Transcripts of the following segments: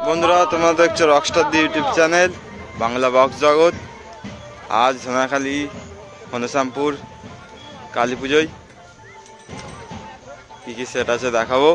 বন্ধুরা, তোমরা দেখছো রকস্টার দি ইউটিউব চ্যানেল বাংলা বক্স জগৎ। আজ ধনাখালী ঘনশ্যামপুর কালী পুজোয় কী কী সেট আছে দেখাবো।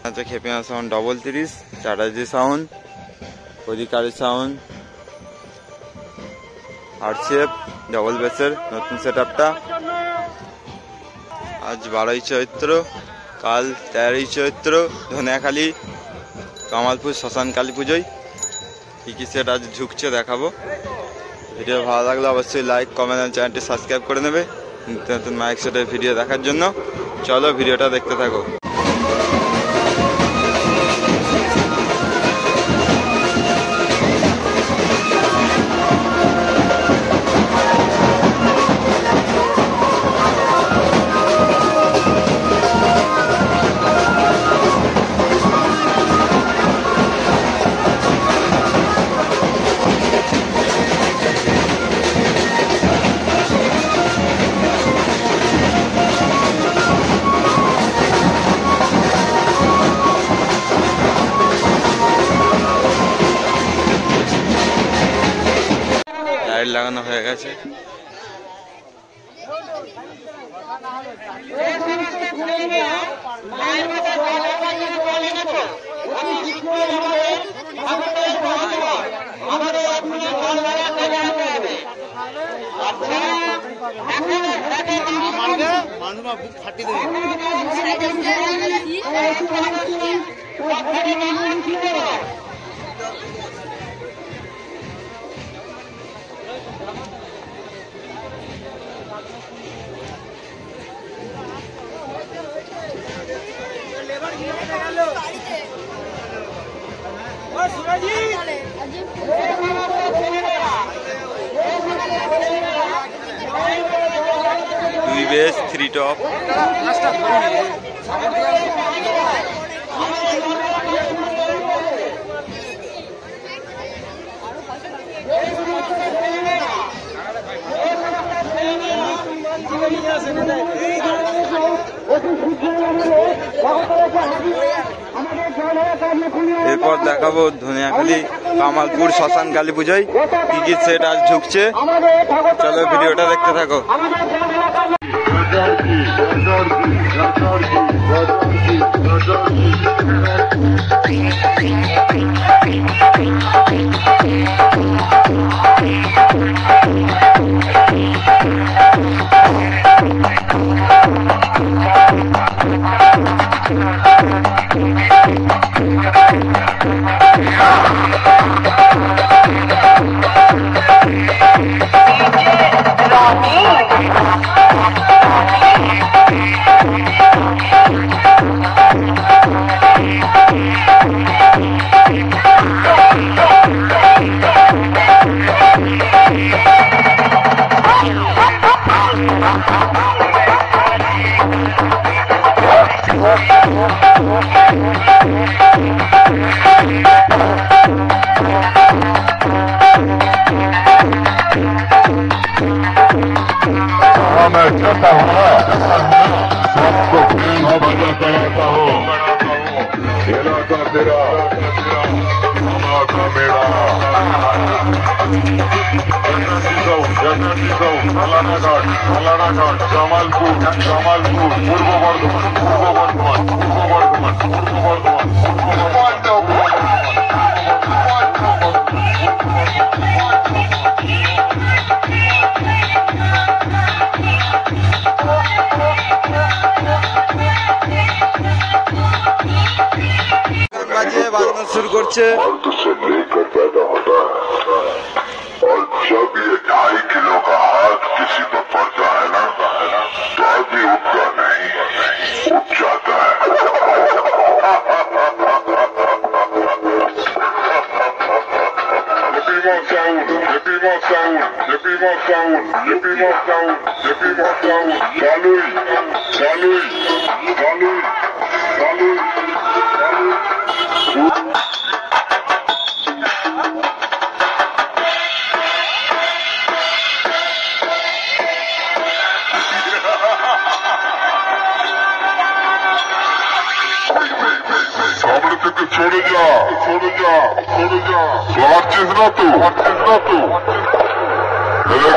আছে খেপিয়া সাউন্ড 33, চ্যাটার্জি সাউন্ড, অধিকারী সাউন্ড, আরসিএফ ডবল বেসের নতুন সেট আপটা। আজ 12ই চৈত্র, কাল 13ই চৈত্র, ধনিয়াখালী কামালপুর শ্মশান কালী পুজোয় কী কী সেট আজ ঝুঁকছে দেখাবো। ভিডিও ভালো লাগলে অবশ্যই লাইক, কমেন্ট আর চ্যানেলটি সাবস্ক্রাইব করে নেবে নতুন নতুন মাইক সেটের ভিডিও দেখার জন্য। চলো ভিডিওটা দেখতে থাকো। লাইট লাগানো হয়ে গেছে। দুই বেস, 3 টপ। এরপর দেখাবো ধনিয়াখালী কামালপুর শ্মশান কালী পুজোয় কি কি সেট আজ ঝুঁকছে। চলো ভিডিওটা দেখতে থাকো। मैं चाहता हूँ सबको बजा कराता हूँ। इलाका तेरा का मेरा फलानाघाट জামালপুর পূর্ব বর্ধমান বাজনা শুরু করছে। पैदा होता है और जब ये 2.5 किलो का हाथ किसी पर पड़ता है ना तो आदमी उठता नहीं, उठ जाता है। छोड़ जा छोड़ जा छोड़ जा वाचिस ना तू गली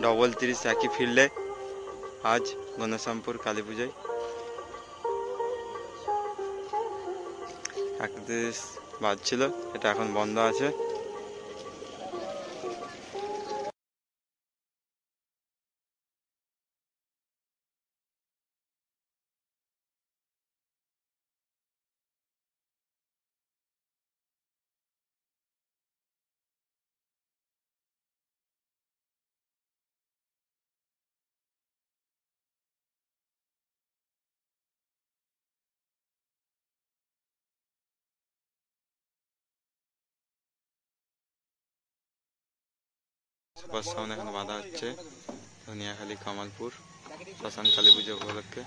डबल 30 একই ফিল্ডে আজ গণেশামপুর কালী পূজায় 31 বাজছিল, এটা এখন বন্ধ আছে। সুপার সাউন্ড এখন বাঁধা হচ্ছে ধনিয়াখালী কামালপুর শ্মশান কালী পুজো উপলক্ষে।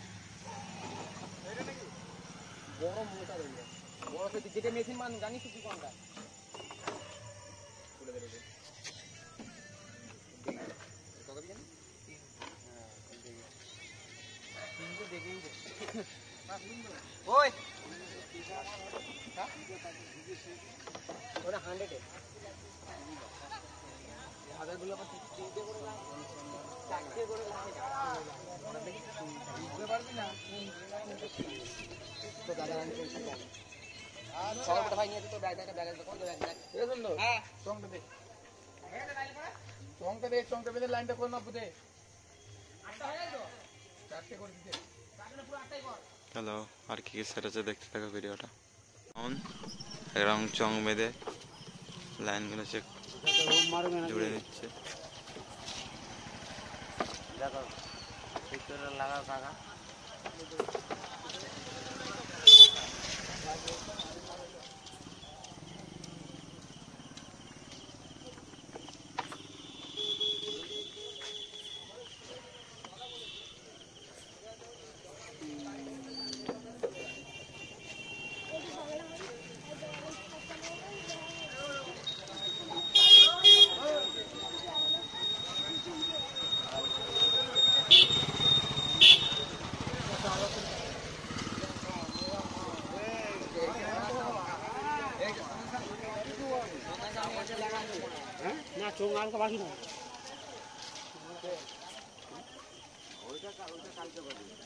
হ্যালো, আর কি কি সেট আছে দেখতে থাকো ভিডিওটা। এরকম চং বেঁধে লাইনগুলো চেক জুড়ে নিচ্ছে।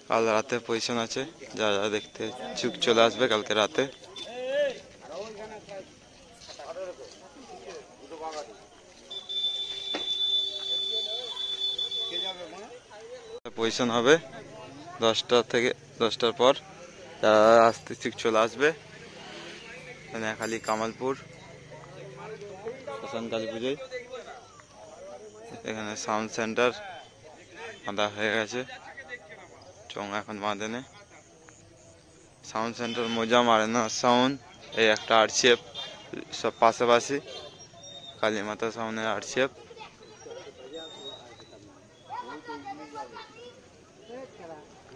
কাল রাতে পজিশন আছে, যারা যারা দেখতে চুপ চলে আসবে কালকে রাতে। পজিশন হবে 10টা থেকে 10টার পর, যারা আসতে চুপ চলে আসবে। ধনিয়াখালী কামালপুর শ্মশান কালী পুজোয় এখানে সাউন্ড সেন্টার বাঁধা হয়ে গেছে, চং এখন বাঁধেনে। সাউন্ড সেন্টার মজা মারে না সাউন্ড, এই একটা আরসিএফ সব পাশাপাশি কালী মাতা সাউন্ডের আরসিএফ।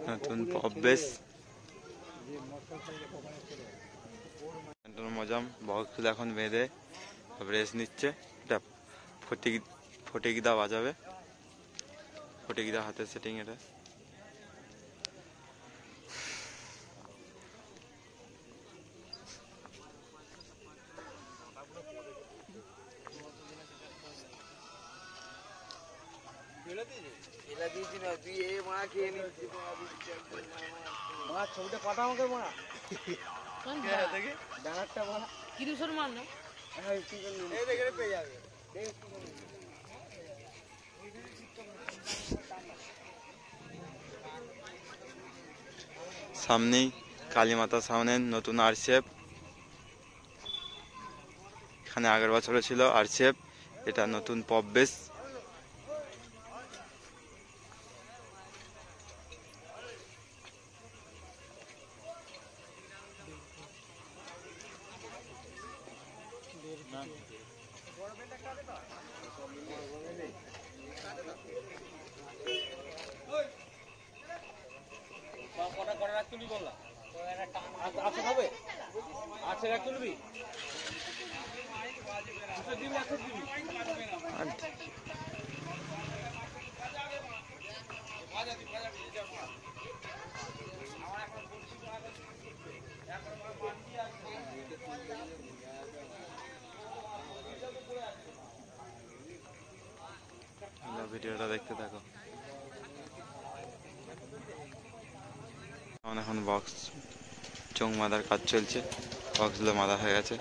নতুন অভ্যেস মজাম বক্সগুলো এখন বেঁধে রেস্ট নিচ্ছে। এটা ফটিকদা বাজাবে, ফটিকদা হাতের সেটিং এটা। ছবিটা পাঠা আমাকে মা। সামনেই কালীমাতা সামনে নতুন আরসিএফ, এখানে আগের বছরে ছিল আরসিএফ, এটা নতুন পপ বেস। ভিডিওটা দেখতে থাকো। এখন বক্স চোখ মাদার কাজ চলছে, বক্সগুলো মাদা হয়ে গেছে।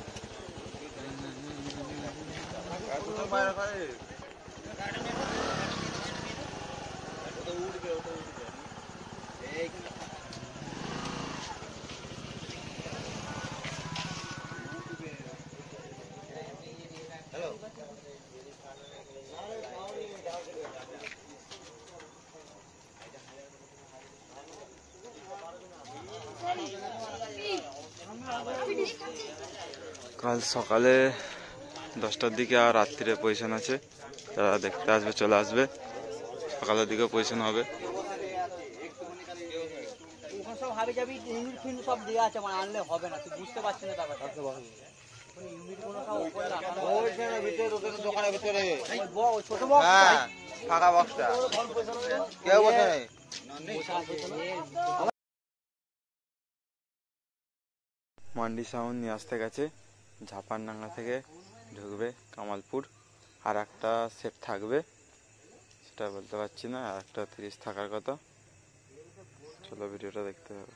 কাল সকালে 10টার দিকে আর রাত্রিরে পজিশন আছে, যারা দেখতে আসবে চলে আসবে, সকালের দিকে পজিশন হবে। মান্ডি সাউন্ড নিয়ে আসতে গেছে, ঝাপানডাঙ্গা থেকে ঢুকবে কামালপুর। আর একটা সেট থাকবে, সেটা বলতে পারছি না, আর একটা 30 থাকার কথা। চলো ভিডিওটা দেখতে হবে।